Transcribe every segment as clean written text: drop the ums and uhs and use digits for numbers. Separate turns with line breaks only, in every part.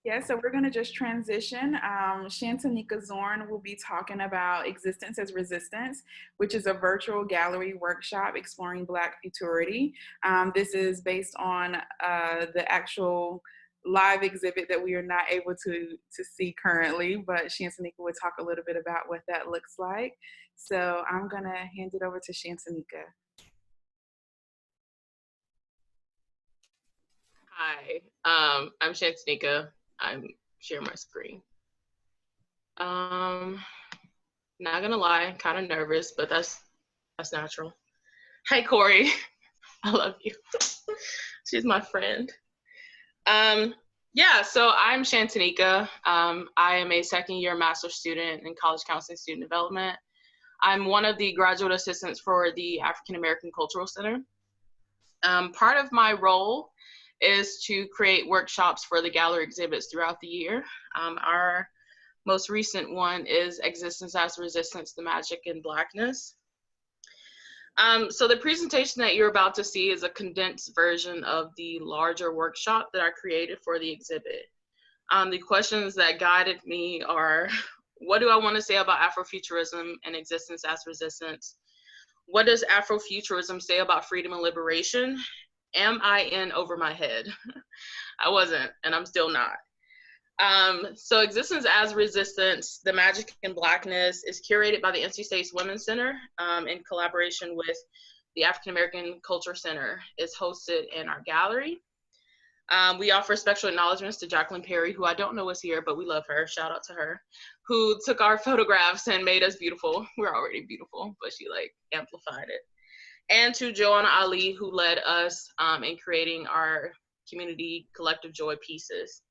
Yeah, so we're going to just transition. Shantoneeka Zorn will be talking about Existence as Resistance, which is a virtual gallery workshop exploring Black futurity. This is based on the actual live exhibit that we are not able to see currently, but Shantoneeka will talk a little bit about what that looks like. So I'm going to hand it over to Shantoneeka.
Hi, I'm Shantoneeka. I'm sharing my screen. Not gonna lie, kind of nervous, but that's natural. Hey, Corey, I love you. She's my friend. Yeah, so I'm Shantoneeka. I am a second year master's student in college counseling student development. I'm one of the graduate assistants for the African American Cultural Center. Part of my role is to create workshops for the gallery exhibits throughout the year. Our most recent one is Existence as Resistance, the Magic in Blackness. So the presentation that you're about to see is a condensed version of the larger workshop that I created for the exhibit. The questions that guided me are, what do I want to say about Afrofuturism and existence as resistance? What does Afrofuturism say about freedom and liberation? Am I in over my head? I wasn't, and I'm still not. So Existence as Resistance, the Magic in Blackness is curated by the NC State's Women's Center in collaboration with the African American Culture Center. It's hosted in our gallery. We offer special acknowledgements to Jacqueline Perry, who I don't know is here, but we love her. Shout out to her, who took our photographs and made us beautiful. We're already beautiful, but she like amplified it. And to Joanna Ali, who led us in creating our community collective joy pieces.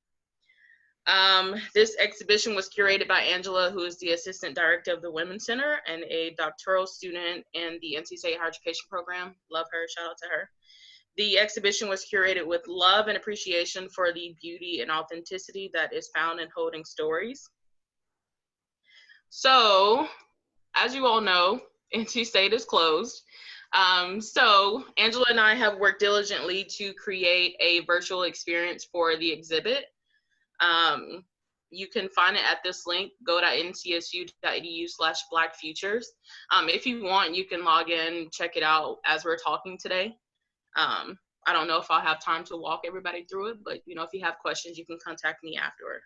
This exhibition was curated by Angela, who is the Assistant Director of the Women's Center and a doctoral student in the NC State Higher Education Program. Love her, shout out to her. The exhibition was curated with love and appreciation for the beauty and authenticity that is found in holding stories. So, as you all know, NC State is closed. So Angela and I have worked diligently to create a virtual experience for the exhibit. You can find it at this link, go.ncsu.edu/blackfutures. If you want, you can log in, check it out as we're talking today. I don't know if I'll have time to walk everybody through it, but if you have questions, you can contact me afterward.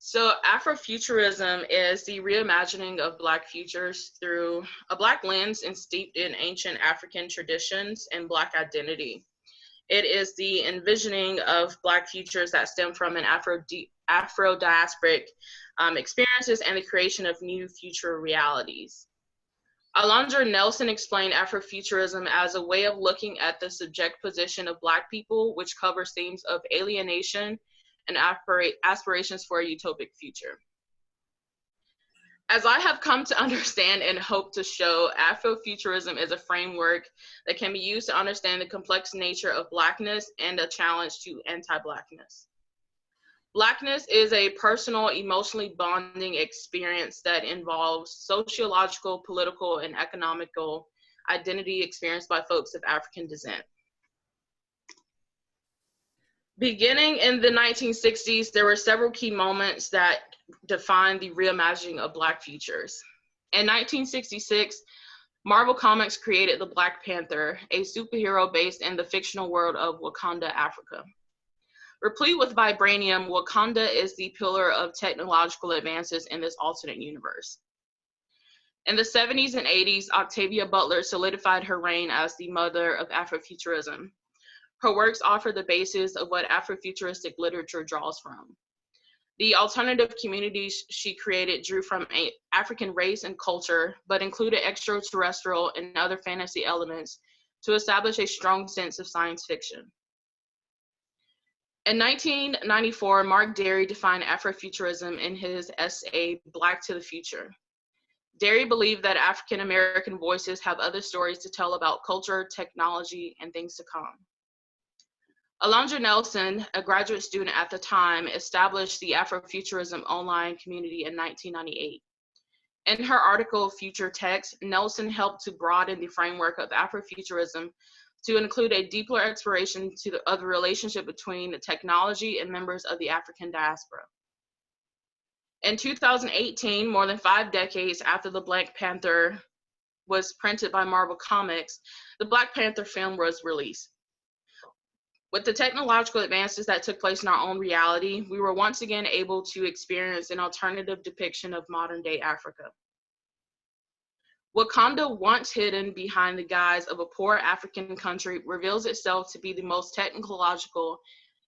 So Afrofuturism is the reimagining of Black futures through a Black lens and steeped in ancient African traditions and Black identity. It is the envisioning of Black futures that stem from an Afro-diasporic experiences and the creation of new future realities. Alondra Nelson explained Afrofuturism as a way of looking at the subject position of Black people, which covers themes of alienation and aspirations for a utopic future. As I have come to understand and hope to show, Afrofuturism is a framework that can be used to understand the complex nature of Blackness and a challenge to anti-Blackness. Blackness is a personal, emotionally bonding experience that involves sociological, political, and economical identity experienced by folks of African descent. Beginning in the 1960s, there were several key moments that defined the reimagining of Black futures. In 1966, Marvel Comics created the Black Panther, a superhero based in the fictional world of Wakanda, Africa. Replete with vibranium, Wakanda is the pillar of technological advances in this alternate universe. In the 70s and 80s, Octavia Butler solidified her reign as the mother of Afrofuturism. Her works offer the basis of what Afrofuturistic literature draws from. The alternative communities she created drew from African race and culture, but included extraterrestrial and other fantasy elements to establish a strong sense of science fiction. In 1994, Mark Derry defined Afrofuturism in his essay, Black to the Future. Derry believed that African American voices have other stories to tell about culture, technology, and things to come. Alondra Nelson, a graduate student at the time, established the Afrofuturism online community in 1998. In her article, Future Text, Nelson helped to broaden the framework of Afrofuturism to include a deeper exploration of the relationship between technology and members of the African diaspora. In 2018, more than 5 decades after the Black Panther was printed by Marvel Comics, the Black Panther film was released. With the technological advances that took place in our own reality, we were once again able to experience an alternative depiction of modern-day Africa. Wakanda, once hidden behind the guise of a poor African country, reveals itself to be the most technological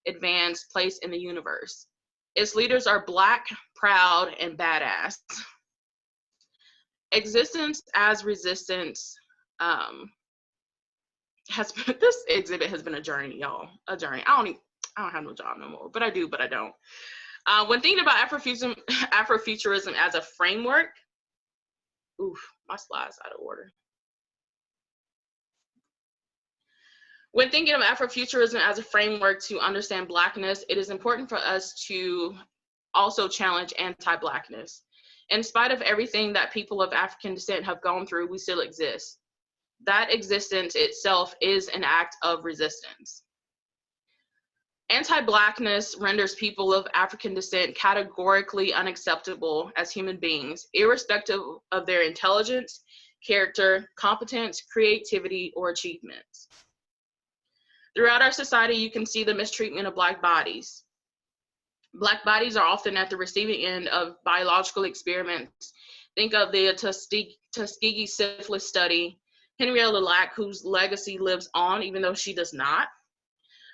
advanced place in the universe. Its leaders are Black, proud, and badass. Existence as resistance this exhibit has been a journey, y'all. A journey. I don't have no job no more, but I do, but I don't. When thinking about Afrofuturism as a framework, oof, my slide's out of order. When thinking of Afrofuturism as a framework to understand Blackness, it is important for us to also challenge anti-Blackness. In spite of everything that people of African descent have gone through, we still exist. That existence itself is an act of resistance. Anti-Blackness renders people of African descent categorically unacceptable as human beings, irrespective of their intelligence, character, competence, creativity, or achievements. Throughout our society, you can see the mistreatment of Black bodies. Black bodies are often at the receiving end of biological experiments. Think of the Tuskegee syphilis study, Henrietta Lack, whose legacy lives on, even though she does not.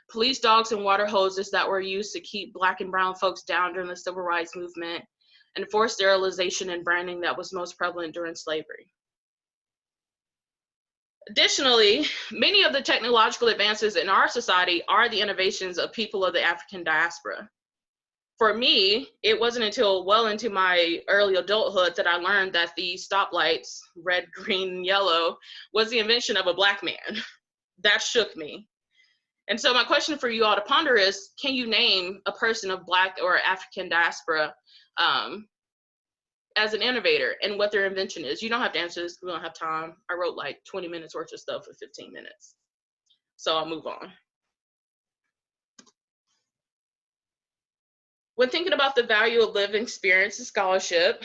Police dogs and water hoses that were used to keep Black and brown folks down during the civil rights movement, and forced sterilization and branding that was most prevalent during slavery. Additionally, many of the technological advances in our society are the innovations of people of the African diaspora. For me, it wasn't until well into my early adulthood that I learned that the stoplights, red, green, and yellow, was the invention of a Black man. That shook me. And so my question for you all to ponder is, can you name a person of Black or African diaspora as an innovator and what their invention is? You don't have to answer this, we don't have time. I wrote like 20 minutes worth of stuff for 15 minutes. So I'll move on. When thinking about the value of lived experience and scholarship,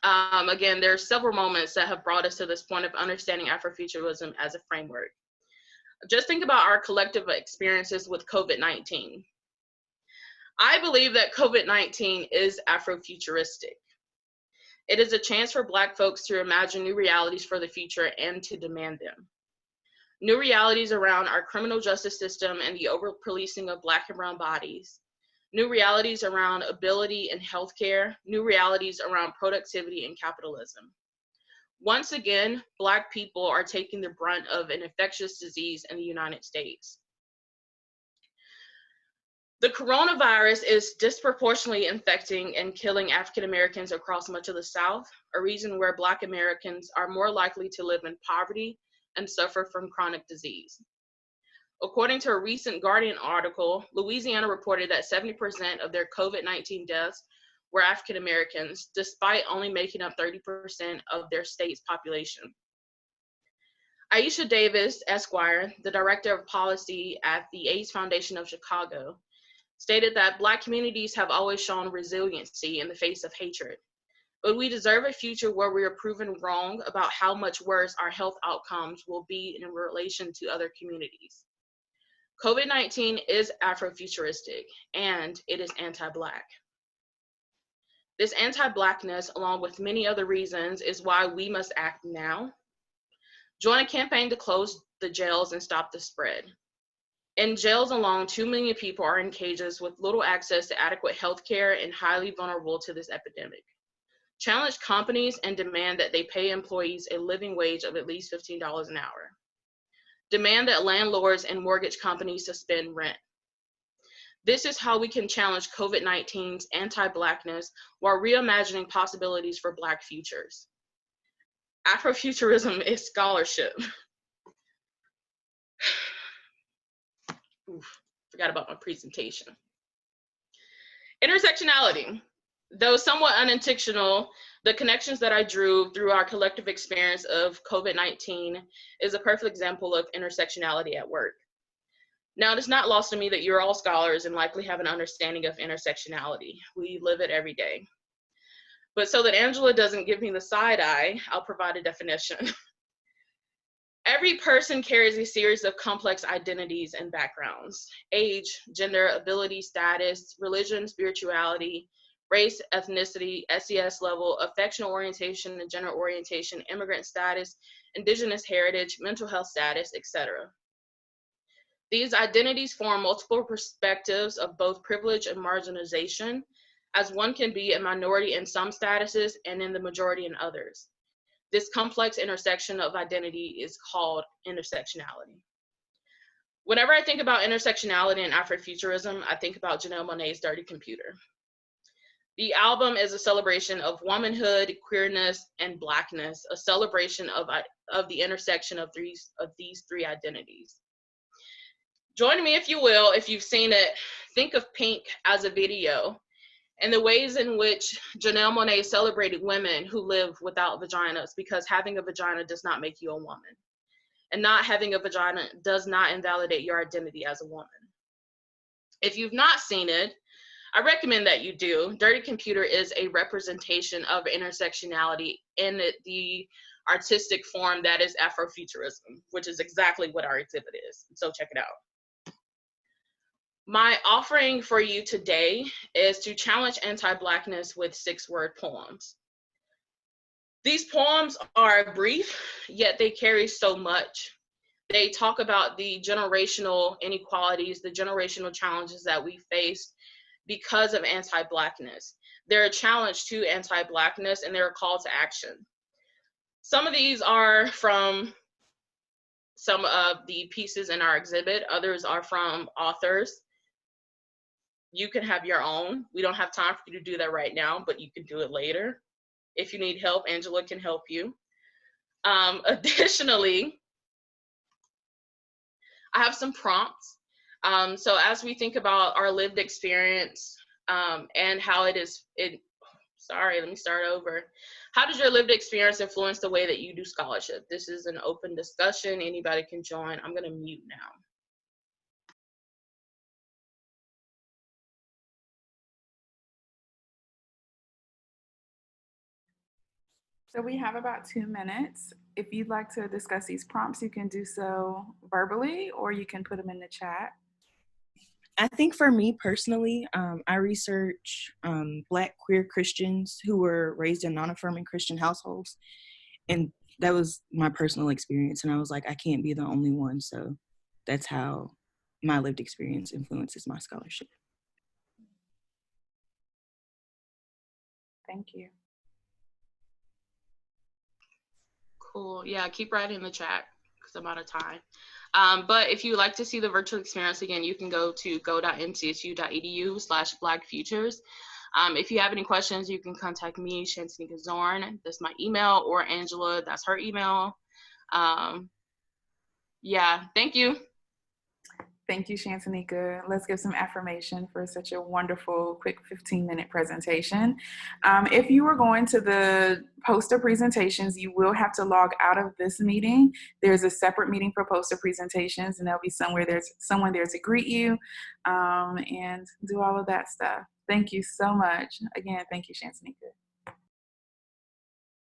again, there are several moments that have brought us to this point of understanding Afrofuturism as a framework. Just think about our collective experiences with COVID-19. I believe that COVID-19 is Afrofuturistic. It is a chance for Black folks to imagine new realities for the future and to demand them. New realities around our criminal justice system and the over-policing of Black and brown bodies. New realities around ability and healthcare, new realities around productivity and capitalism. Once again, Black people are taking the brunt of an infectious disease in the United States. The coronavirus is disproportionately infecting and killing African Americans across much of the South, a region where Black Americans are more likely to live in poverty and suffer from chronic disease. According to a recent Guardian article, Louisiana reported that 70% of their COVID-19 deaths were African Americans, despite only making up 30% of their state's population. Aisha Davis, Esquire, the director of policy at the AIDS Foundation of Chicago, stated that Black communities have always shown resiliency in the face of hatred, but we deserve a future where we are proven wrong about how much worse our health outcomes will be in relation to other communities. COVID-19 is Afrofuturistic, and it is anti-Black. This anti-Blackness, along with many other reasons, is why we must act now. Join a campaign to close the jails and stop the spread. In jails alone, 2 million people are in cages with little access to adequate health care and highly vulnerable to this epidemic. Challenge companies and demand that they pay employees a living wage of at least $15 an hour. Demand that landlords and mortgage companies suspend rent. This is how we can challenge COVID-19's anti-Blackness while reimagining possibilities for Black futures. Afrofuturism is scholarship. Oof, forgot about my presentation. Intersectionality. Though somewhat unintentional, the connections that I drew through our collective experience of COVID-19 is a perfect example of intersectionality at work. Now, it is not lost to me that you're all scholars and likely have an understanding of intersectionality. We live it every day. But so that Angela doesn't give me the side eye, I'll provide a definition. Every person carries a series of complex identities and backgrounds: age, gender, ability, status, religion, spirituality, race, ethnicity, SES level, affectional orientation and gender orientation, immigrant status, indigenous heritage, mental health status, etc. These identities form multiple perspectives of both privilege and marginalization, as one can be a minority in some statuses and in the majority in others. This complex intersection of identity is called intersectionality. Whenever I think about intersectionality and Afrofuturism, I think about Janelle Monáe's Dirty Computer. The album is a celebration of womanhood, queerness, and Blackness, a celebration of the intersection of these three identities. Join me, if you will, if you've seen it. Think of Pink as a video, and the ways in which Janelle Monáe celebrated women who live without vaginas, because having a vagina does not make you a woman. And not having a vagina does not invalidate your identity as a woman. If you've not seen it, I recommend that you do. Dirty Computer is a representation of intersectionality in the artistic form that is Afrofuturism, which is exactly what our exhibit is. So check it out. My offering for you today is to challenge anti-Blackness with 6-word poems. These poems are brief, yet they carry so much. They talk about the generational inequalities, the generational challenges that we face because of anti-Blackness. They're a challenge to anti-Blackness, and they're a call to action. Some of these are from some of the pieces in our exhibit. Others are from authors. You can have your own. We don't have time for you to do that right now, but you can do it later. If you need help, Angela can help you. Additionally, I have some prompts. So as we think about our lived experience and how sorry, let me start over. How does your lived experience influence the way that you do scholarship? This is an open discussion. Anybody can join. I'm gonna mute now.
So we have about 2 minutes. If you'd like to discuss these prompts, you can do so verbally, or you can put them in the chat.
I think for me personally, I research Black queer Christians who were raised in non-affirming Christian households. And that was my personal experience. And I was like, I can't be the only one. So that's how my lived experience influences my scholarship.
Thank you.
Cool. Yeah, keep writing in the chat because I'm out of time. But if you would like to see the virtual experience again, you can go to go.mcsu.edu/blackfutures. If you have any questions, you can contact me, Shantoneeka Zorn. That's my email, or Angela, that's her email. Yeah, thank you.
Thank you, Shantoneeka. Let's give some affirmation for such a wonderful, quick 15-minute presentation. If you are going to the poster presentations, you will have to log out of this meeting. There's a separate meeting for poster presentations, and there'll be someone there to greet you and do all of that stuff. Thank you so much. Again, thank you, Shantoneeka.